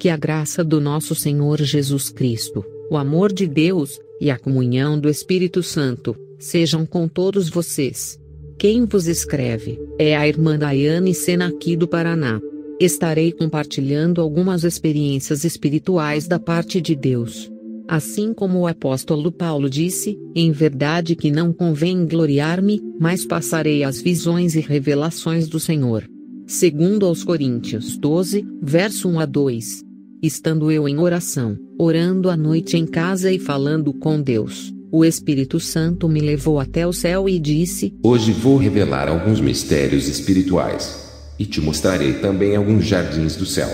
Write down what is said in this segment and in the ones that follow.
Que a graça do nosso Senhor Jesus Cristo, o amor de Deus, e a comunhão do Espírito Santo, sejam com todos vocês. Quem vos escreve, é a irmã Daiane Sena aqui do Paraná. Estarei compartilhando algumas experiências espirituais da parte de Deus. Assim como o apóstolo Paulo disse, em verdade que não convém gloriar-me, mas passarei as visões e revelações do Senhor. Segundo aos Coríntios 12, verso 1 a 2. Estando eu em oração, orando à noite em casa e falando com Deus, o Espírito Santo me levou até o céu e disse: Hoje vou revelar alguns mistérios espirituais, e te mostrarei também alguns jardins do céu.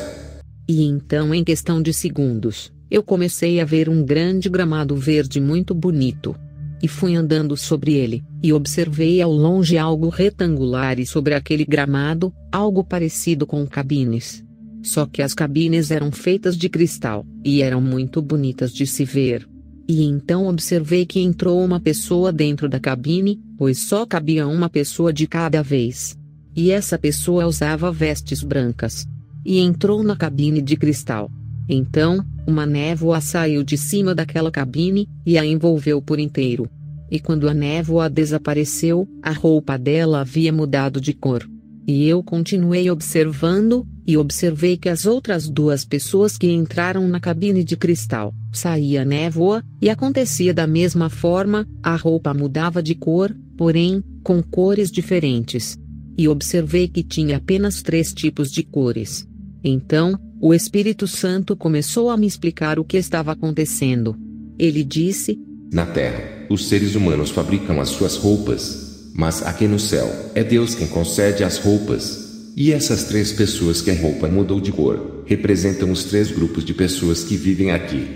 E então, em questão de segundos, eu comecei a ver um grande gramado verde muito bonito. E fui andando sobre ele, e observei ao longe algo retangular e sobre aquele gramado, algo parecido com cabines. Só que as cabines eram feitas de cristal, e eram muito bonitas de se ver. E então observei que entrou uma pessoa dentro da cabine, pois só cabia uma pessoa de cada vez. E essa pessoa usava vestes brancas. E entrou na cabine de cristal. Então, uma névoa saiu de cima daquela cabine, e a envolveu por inteiro. E quando a névoa desapareceu, a roupa dela havia mudado de cor. E eu continuei observando, e observei que as outras duas pessoas que entraram na cabine de cristal, saía névoa, e acontecia da mesma forma, a roupa mudava de cor, porém, com cores diferentes. E observei que tinha apenas 3 tipos de cores. Então, o Espírito Santo começou a me explicar o que estava acontecendo. Ele disse: Na terra, os seres humanos fabricam as suas roupas, mas aqui no céu, é Deus quem concede as roupas. E essas 3 pessoas que a roupa mudou de cor, representam os 3 grupos de pessoas que vivem aqui.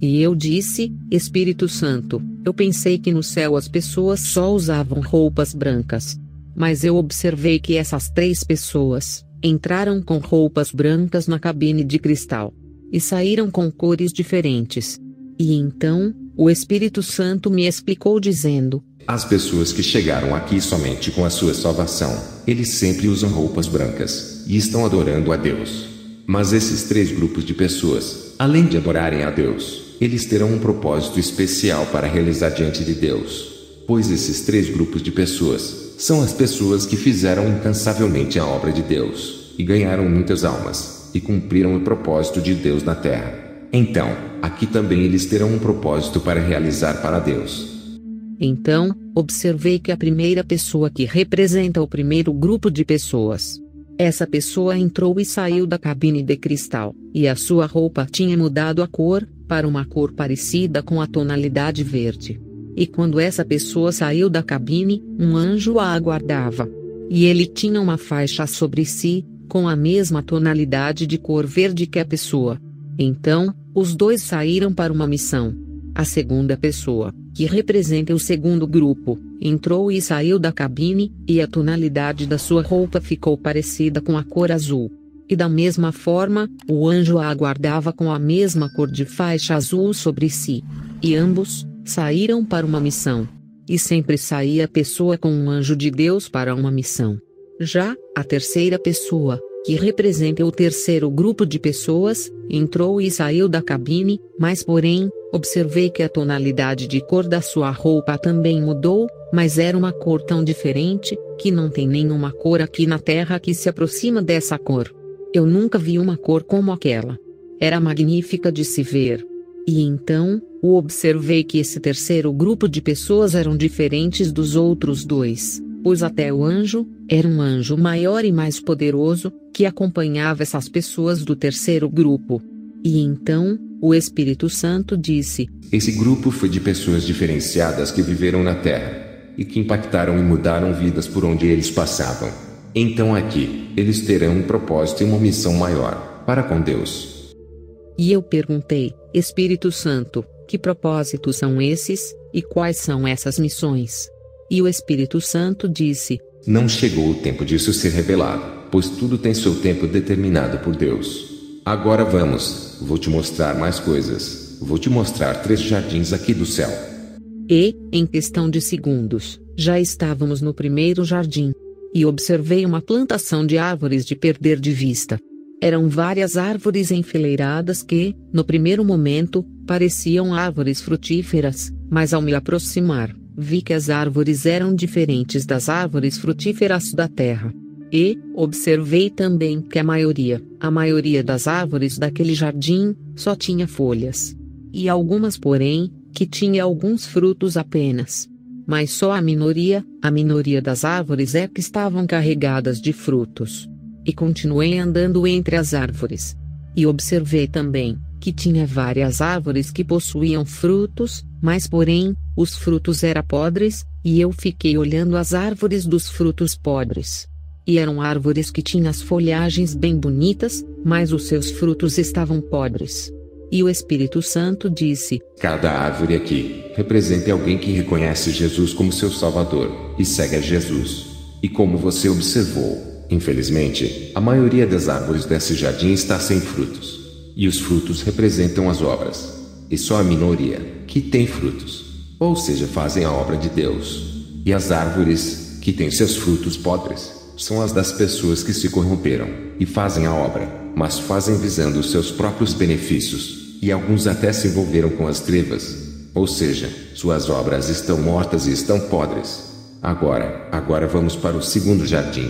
E eu disse: Espírito Santo, eu pensei que no céu as pessoas só usavam roupas brancas. Mas eu observei que essas 3 pessoas entraram com roupas brancas na cabine de cristal. E saíram com cores diferentes. E então, o Espírito Santo me explicou dizendo: As pessoas que chegaram aqui somente com a sua salvação, eles sempre usam roupas brancas, e estão adorando a Deus. Mas esses 3 grupos de pessoas, além de adorarem a Deus, eles terão um propósito especial para realizar diante de Deus. Pois esses 3 grupos de pessoas são as pessoas que fizeram incansavelmente a obra de Deus, e ganharam muitas almas, e cumpriram o propósito de Deus na terra. Então, aqui também eles terão um propósito para realizar para Deus. Então, observei que a primeira pessoa que representa o primeiro grupo de pessoas. Essa pessoa entrou e saiu da cabine de cristal, e a sua roupa tinha mudado a cor, para uma cor parecida com a tonalidade verde. E quando essa pessoa saiu da cabine, um anjo a aguardava. E ele tinha uma faixa sobre si, com a mesma tonalidade de cor verde que a pessoa. Então, os 2 saíram para uma missão. A segunda pessoa, que representa o segundo grupo, entrou e saiu da cabine, e a tonalidade da sua roupa ficou parecida com a cor azul. E da mesma forma, o anjo a aguardava com a mesma cor de faixa azul sobre si. E ambos saíram para uma missão. E sempre saía a pessoa com um anjo de Deus para uma missão. Já a terceira pessoa, que representa o terceiro grupo de pessoas, entrou e saiu da cabine, mas porém, observei que a tonalidade de cor da sua roupa também mudou, mas era uma cor tão diferente, que não tem nenhuma cor aqui na Terra que se aproxima dessa cor. Eu nunca vi uma cor como aquela. Era magnífica de se ver. E então, observei que esse terceiro grupo de pessoas eram diferentes dos outros 2, pois até o anjo, era um anjo maior e mais poderoso, que acompanhava essas pessoas do terceiro grupo. E então, o Espírito Santo disse: Esse grupo foi de pessoas diferenciadas que viveram na terra, e que impactaram e mudaram vidas por onde eles passavam. Então aqui, eles terão um propósito e uma missão maior, para com Deus. E eu perguntei: Espírito Santo, que propósitos são esses, e quais são essas missões? E o Espírito Santo disse: Não chegou o tempo disso ser revelado, pois tudo tem seu tempo determinado por Deus. Agora vou te mostrar mais coisas. Vou te mostrar 3 jardins aqui do céu. E, em questão de segundos, já estávamos no primeiro jardim. E observei uma plantação de árvores de perder de vista. Eram várias árvores enfileiradas que, no primeiro momento, pareciam árvores frutíferas, mas ao me aproximar, vi que as árvores eram diferentes das árvores frutíferas da terra. E observei também que a maioria das árvores daquele jardim, só tinha folhas. E algumas, porém, que tinha alguns frutos apenas. Mas só a minoria das árvores é que estavam carregadas de frutos. E continuei andando entre as árvores. E observei também que tinha várias árvores que possuíam frutos, mas porém, os frutos eram podres, e eu fiquei olhando as árvores dos frutos podres. E eram árvores que tinham as folhagens bem bonitas, mas os seus frutos estavam podres. E o Espírito Santo disse: Cada árvore aqui representa alguém que reconhece Jesus como seu Salvador e segue a Jesus. E como você observou, infelizmente, a maioria das árvores desse jardim está sem frutos. E os frutos representam as obras. E só a minoria que tem frutos, ou seja, fazem a obra de Deus. E as árvores que têm seus frutos podres são as das pessoas que se corromperam e fazem a obra, mas fazem visando os seus próprios benefícios, e alguns até se envolveram com as trevas, ou seja, suas obras estão mortas e estão podres. Agora vamos para o segundo jardim.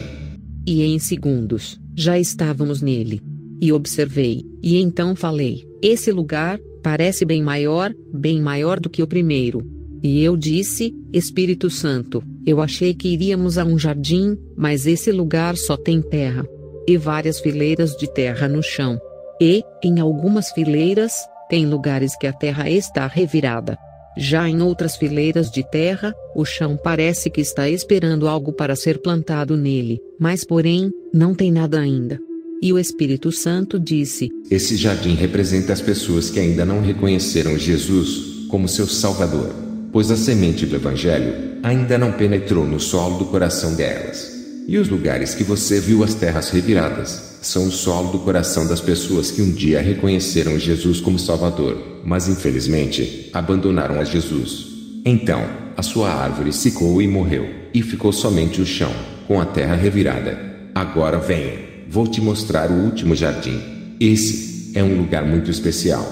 E em segundos, já estávamos nele. E observei, e então falei: esse lugar parece bem maior do que o primeiro. E eu disse: Espírito Santo, eu achei que iríamos a um jardim, mas esse lugar só tem terra. E várias fileiras de terra no chão. E, em algumas fileiras, tem lugares que a terra está revirada. Já em outras fileiras de terra, o chão parece que está esperando algo para ser plantado nele, mas porém, não tem nada ainda. E o Espírito Santo disse: Esse jardim representa as pessoas que ainda não reconheceram Jesus como seu Salvador, pois a semente do Evangelho ainda não penetrou no solo do coração delas. E os lugares que você viu as terras reviradas, são o solo do coração das pessoas que um dia reconheceram Jesus como Salvador, mas infelizmente, abandonaram a Jesus. Então, a sua árvore secou e morreu, e ficou somente o chão, com a terra revirada. Agora venha, vou te mostrar o último jardim. Esse é um lugar muito especial.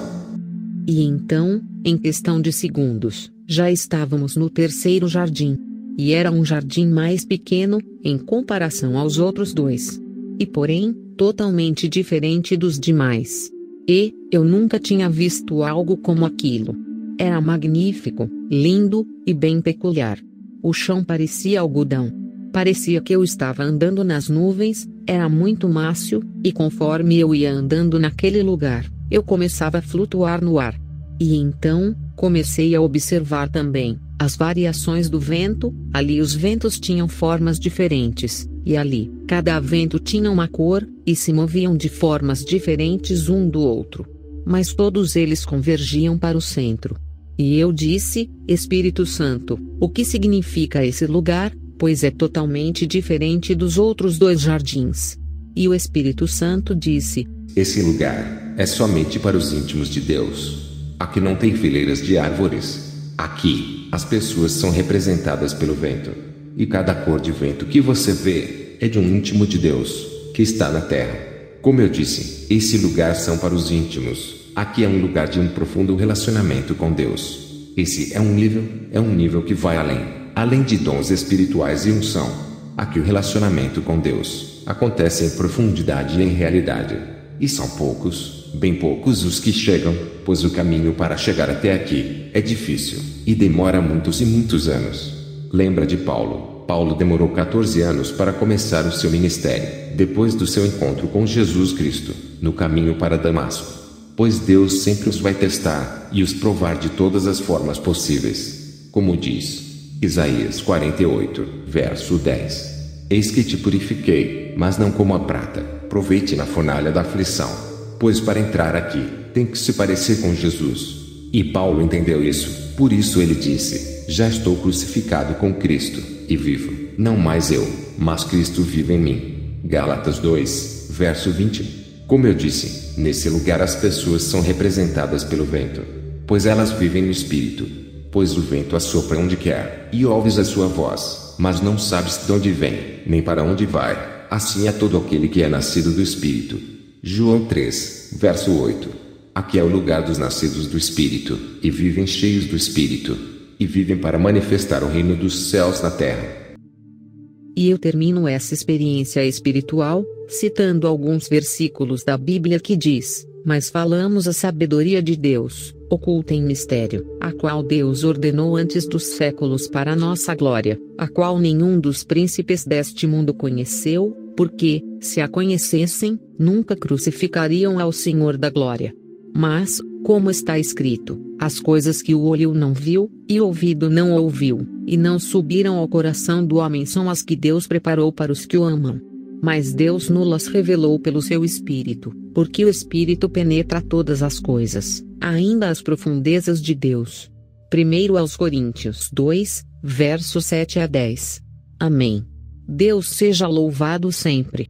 E então, em questão de segundos, já estávamos no terceiro jardim. E era um jardim mais pequeno, em comparação aos outros dois. E porém, totalmente diferente dos demais. E, eu nunca tinha visto algo como aquilo. Era magnífico, lindo, e bem peculiar. O chão parecia algodão. Parecia que eu estava andando nas nuvens, era muito macio, e conforme eu ia andando naquele lugar, eu começava a flutuar no ar. E então, comecei a observar também as variações do vento. Ali os ventos tinham formas diferentes, e ali, cada vento tinha uma cor, e se moviam de formas diferentes um do outro. Mas todos eles convergiam para o centro. E eu disse: Espírito Santo, o que significa esse lugar, pois é totalmente diferente dos outros dois jardins. E o Espírito Santo disse: Esse lugar é somente para os íntimos de Deus. Aqui não tem fileiras de árvores. Aqui, as pessoas são representadas pelo vento. E cada cor de vento que você vê é de um íntimo de Deus, que está na terra. Como eu disse, esse lugar são para os íntimos. Aqui é um lugar de um profundo relacionamento com Deus. Esse é um nível que vai além de dons espirituais e unção. Aqui o relacionamento com Deus acontece em profundidade e em realidade. E são poucos, bem poucos os que chegam, pois o caminho para chegar até aqui é difícil, e demora muitos e muitos anos. Lembra de Paulo? Paulo demorou 14 anos para começar o seu ministério, depois do seu encontro com Jesus Cristo, no caminho para Damasco. Pois Deus sempre os vai testar, e os provar de todas as formas possíveis. Como diz Isaías 48, verso 10. Eis que te purifiquei, mas não como a prata, provei-te na fornalha da aflição. Pois para entrar aqui, tem que se parecer com Jesus. E Paulo entendeu isso, por isso ele disse: já estou crucificado com Cristo, e vivo, não mais eu, mas Cristo vive em mim. Gálatas 2, verso 20. Como eu disse, nesse lugar as pessoas são representadas pelo vento, pois elas vivem no Espírito. Pois o vento assopra onde quer, e ouves a sua voz, mas não sabes de onde vem, nem para onde vai. Assim é todo aquele que é nascido do Espírito. João 3, verso 8. Aqui é o lugar dos nascidos do Espírito, e vivem cheios do Espírito, e vivem para manifestar o reino dos céus na terra. E eu termino essa experiência espiritual, citando alguns versículos da Bíblia que diz: mas falamos a sabedoria de Deus, oculta em mistério, a qual Deus ordenou antes dos séculos para nossa glória, a qual nenhum dos príncipes deste mundo conheceu, porque, se a conhecessem, nunca crucificariam ao Senhor da glória. Mas, como está escrito, as coisas que o olho não viu, e o ouvido não ouviu, e não subiram ao coração do homem são as que Deus preparou para os que o amam. Mas Deus nos revelou pelo seu Espírito, porque o Espírito penetra todas as coisas, ainda as profundezas de Deus. 1 aos Coríntios 2, versos 7 a 10. Amém. Deus seja louvado sempre.